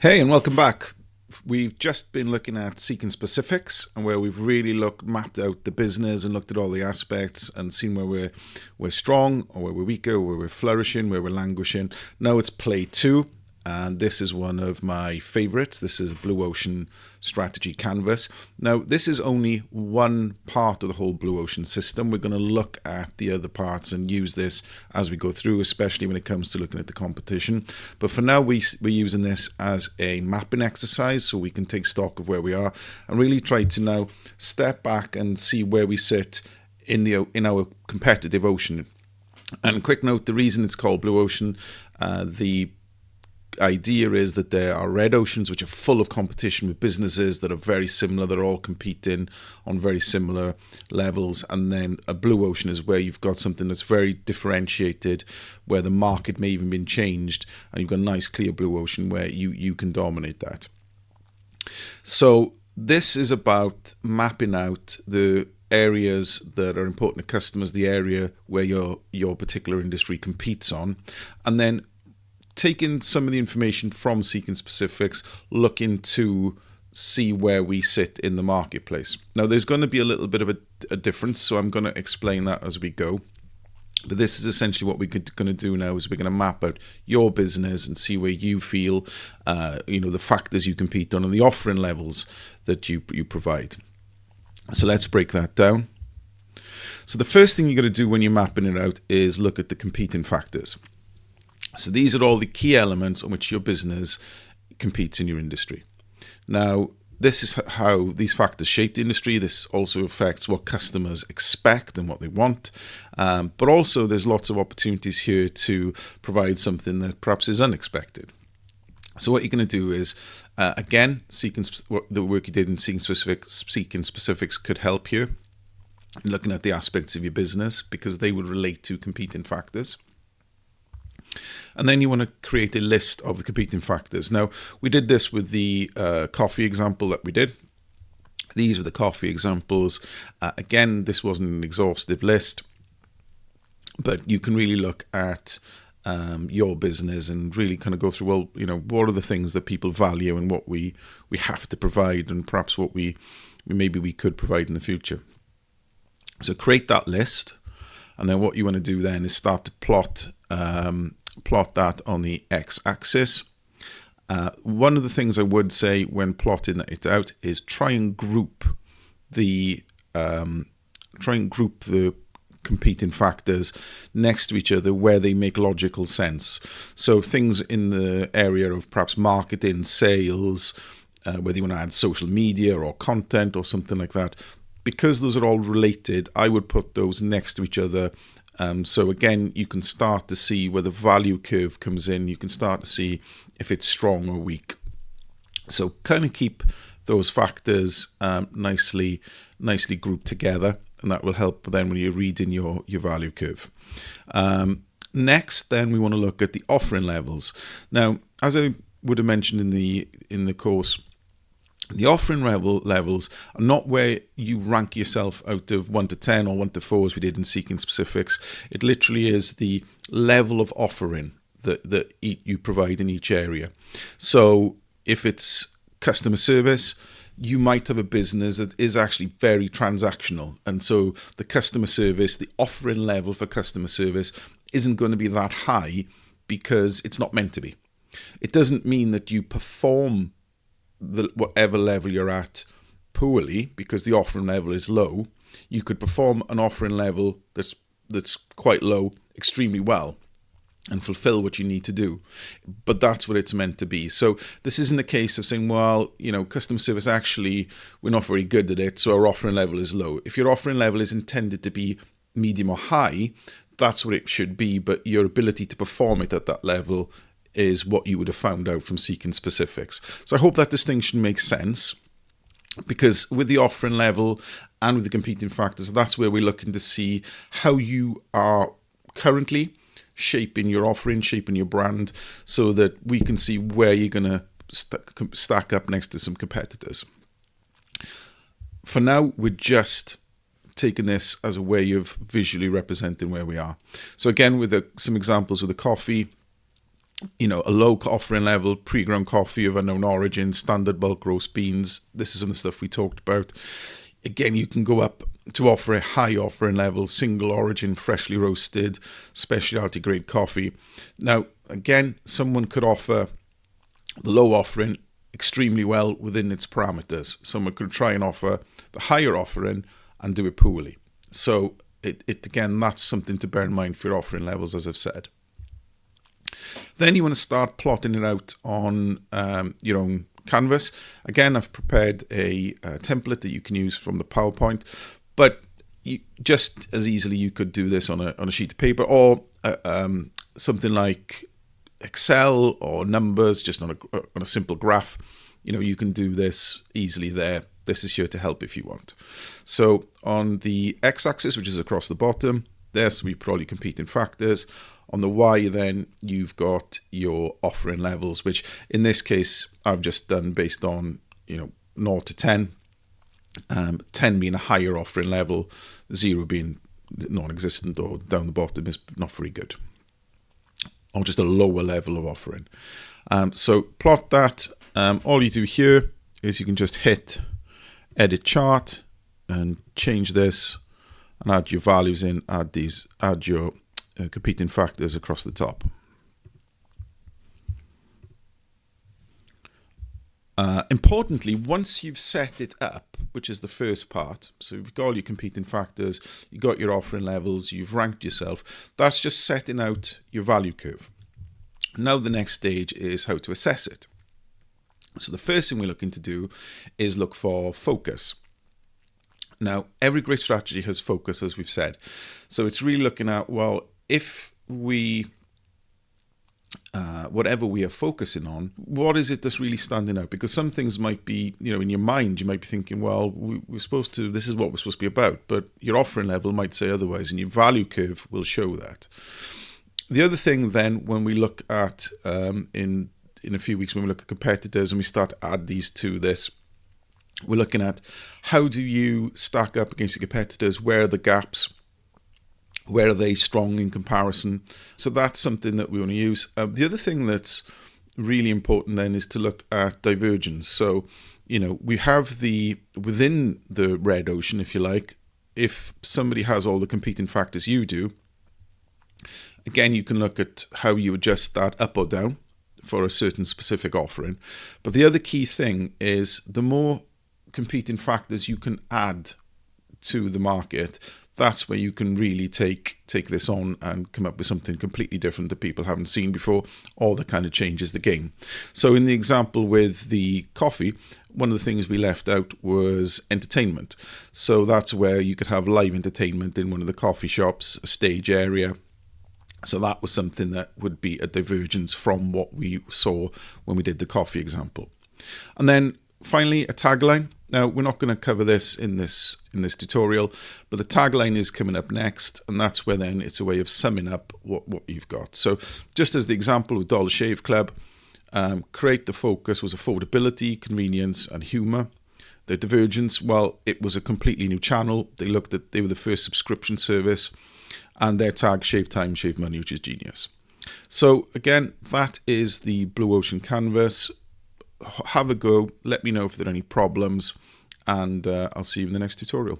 Hey, and welcome back. We've just been looking at Seeking Specifics, and where we've really mapped out the business and looked at all the aspects and seen where we're strong, or where we're weaker, where we're flourishing, where we're languishing. Now it's play two, and this is one of my favorites. This is Blue Ocean Strategy Canvas. Now, this is only one part of the whole Blue Ocean system. We're going to look at the other parts and use this as we go through, especially when it comes to looking at the competition. But for now, we're using this as a mapping exercise so we can take stock of where we are and really try to now step back and see where we sit in our competitive ocean. And a quick note, the reason it's called Blue Ocean, the idea is that there are red oceans which are full of competition with businesses that are very similar, that are all competing on very similar levels, and then a blue ocean is where you've got something that's very differentiated, where the market may even been changed, and you've got a nice clear blue ocean where you can dominate that. So this is about mapping out the areas that are important to customers, the area where your particular industry competes on, and then taking some of the information from Seeking Specifics, looking to see where we sit in the marketplace. Now, there's going to be a little bit of a difference, so I'm going to explain that as we go. But this is essentially what we're going to do now, is we're going to map out your business and see where you feel, the factors you compete on and the offering levels that you provide. So let's break that down. So the first thing you're going to do when you're mapping it out is look at the competing factors. So these are all the key elements on which your business competes in your industry. Now, this is how these factors shape the industry. This also affects what customers expect and what they want. But also there's lots of opportunities here to provide something that perhaps is unexpected. So what you're going to do is, again, the work you did in Seeking Specifics could help you in looking at the aspects of your business, because they would relate to competing factors. And then you want to create a list of the competing factors. Now, we did this with the coffee example that we did. These are the coffee examples. Again, this wasn't an exhaustive list, but you can really look at your business and really kind of go through, what are the things that people value and what we have to provide, and perhaps what we could provide in the future. So create that list. And then what you want to do then is start to plot that on the x-axis. One of the things I would say when plotting it out is try and group the competing factors next to each other where they make logical sense. So things in the area of perhaps marketing, sales, whether you want to add social media or content or something like that. Because those are all related, I would put those next to each other. So again, you can start to see where the value curve comes in. You can start to see if it's strong or weak. So kind of keep those factors nicely grouped together, and that will help then when you're reading your value curve. Next, then we want to look at the offering levels. Now, as I would have mentioned in the course, the offering levels are not where you rank yourself out of 1 to 10 or 1 to 4 as we did in Seeking Specifics. It literally is the level of offering that you provide in each area. So if it's customer service, you might have a business that is actually very transactional. And so the customer service, the offering level for customer service isn't going to be that high because it's not meant to be. It doesn't mean that you perform whatever level you're at poorly because the offering level is low. You could perform an offering level that's quite low extremely well and fulfill what you need to do, but that's what it's meant to be. So this isn't a case of saying, well, customer service, actually we're not very good at it, so our offering level is low. If your offering level is intended to be medium or high, that's what it should be, but your ability to perform it at that level is what you would have found out from Seeking Specifics. So I hope that distinction makes sense, because with the offering level and with the competing factors, that's where we're looking to see how you are currently shaping your offering, shaping your brand, so that we can see where you're going to stack up next to some competitors. For now, we're just taking this as a way of visually representing where we are. So again, with some examples with the coffee, a low offering level, pre-ground coffee of unknown origin, standard bulk roast beans. This is some of the stuff we talked about. Again, you can go up to offer a high offering level, single origin, freshly roasted, specialty grade coffee. Now, again, someone could offer the low offering extremely well within its parameters. Someone could try and offer the higher offering and do it poorly. So it again, that's something to bear in mind for your offering levels, as I've said. Then you want to start plotting it out on your own canvas. Again, I've prepared a template that you can use from the PowerPoint, but just as easily you could do this on a sheet of paper, or something like Excel or numbers, just on a simple graph. You can do this easily there. This is here to help if you want. So on the x-axis, which is across the bottom, there's we probably competing factors. On the Y, then you've got your offering levels, which in this case I've just done based on 0 to 10. 10 being a higher offering level, 0 being non-existent, or down the bottom is not very good, or just a lower level of offering. So plot that. All you do here is you can just hit edit chart and change this and add your values in, add your competing factors across the top. Importantly, once you've set it up, which is the first part, so you've got all your competing factors, you've got your offering levels, you've ranked yourself, that's just setting out your value curve. Now the next stage is how to assess it. So the first thing we're looking to do is look for focus. Now, every great strategy has focus, as we've said. So it's really looking at, well, if we, whatever we are focusing on, what is it that's really standing out? Because some things might be, in your mind, you might be thinking, well, we're supposed to, this is what we're supposed to be about, but your offering level might say otherwise, and your value curve will show that. The other thing then, when we look at, in a few weeks, when we look at competitors and we start to add these to this, we're looking at how do you stack up against your competitors? Where are the gaps? Where are they strong in comparison? So that's something that we want to use. The other thing that's really important then is to look at divergence. So, we have within the red ocean, if you like, if somebody has all the competing factors you do, again, you can look at how you adjust that up or down for a certain specific offering. But the other key thing is the more competing factors you can add to the market, that's where you can really take this on and come up with something completely different that people haven't seen before, or that kind of changes the game. So in the example with the coffee, one of the things we left out was entertainment. So that's where you could have live entertainment in one of the coffee shops, a stage area. So that was something that would be a divergence from what we saw when we did the coffee example. And then finally, a tagline. Now, we're not going to cover this in this tutorial, but the tagline is coming up next, and that's where then it's a way of summing up what you've got. So just as the example with Dollar Shave Club, create the focus was affordability, convenience, and humor. The divergence, well, it was a completely new channel. They were the first subscription service, and their tag, Shave Time, Shave Money, which is genius. So again, that is the Blue Ocean Canvas. Have a go. Let me know if there are any problems, and I'll see you in the next tutorial.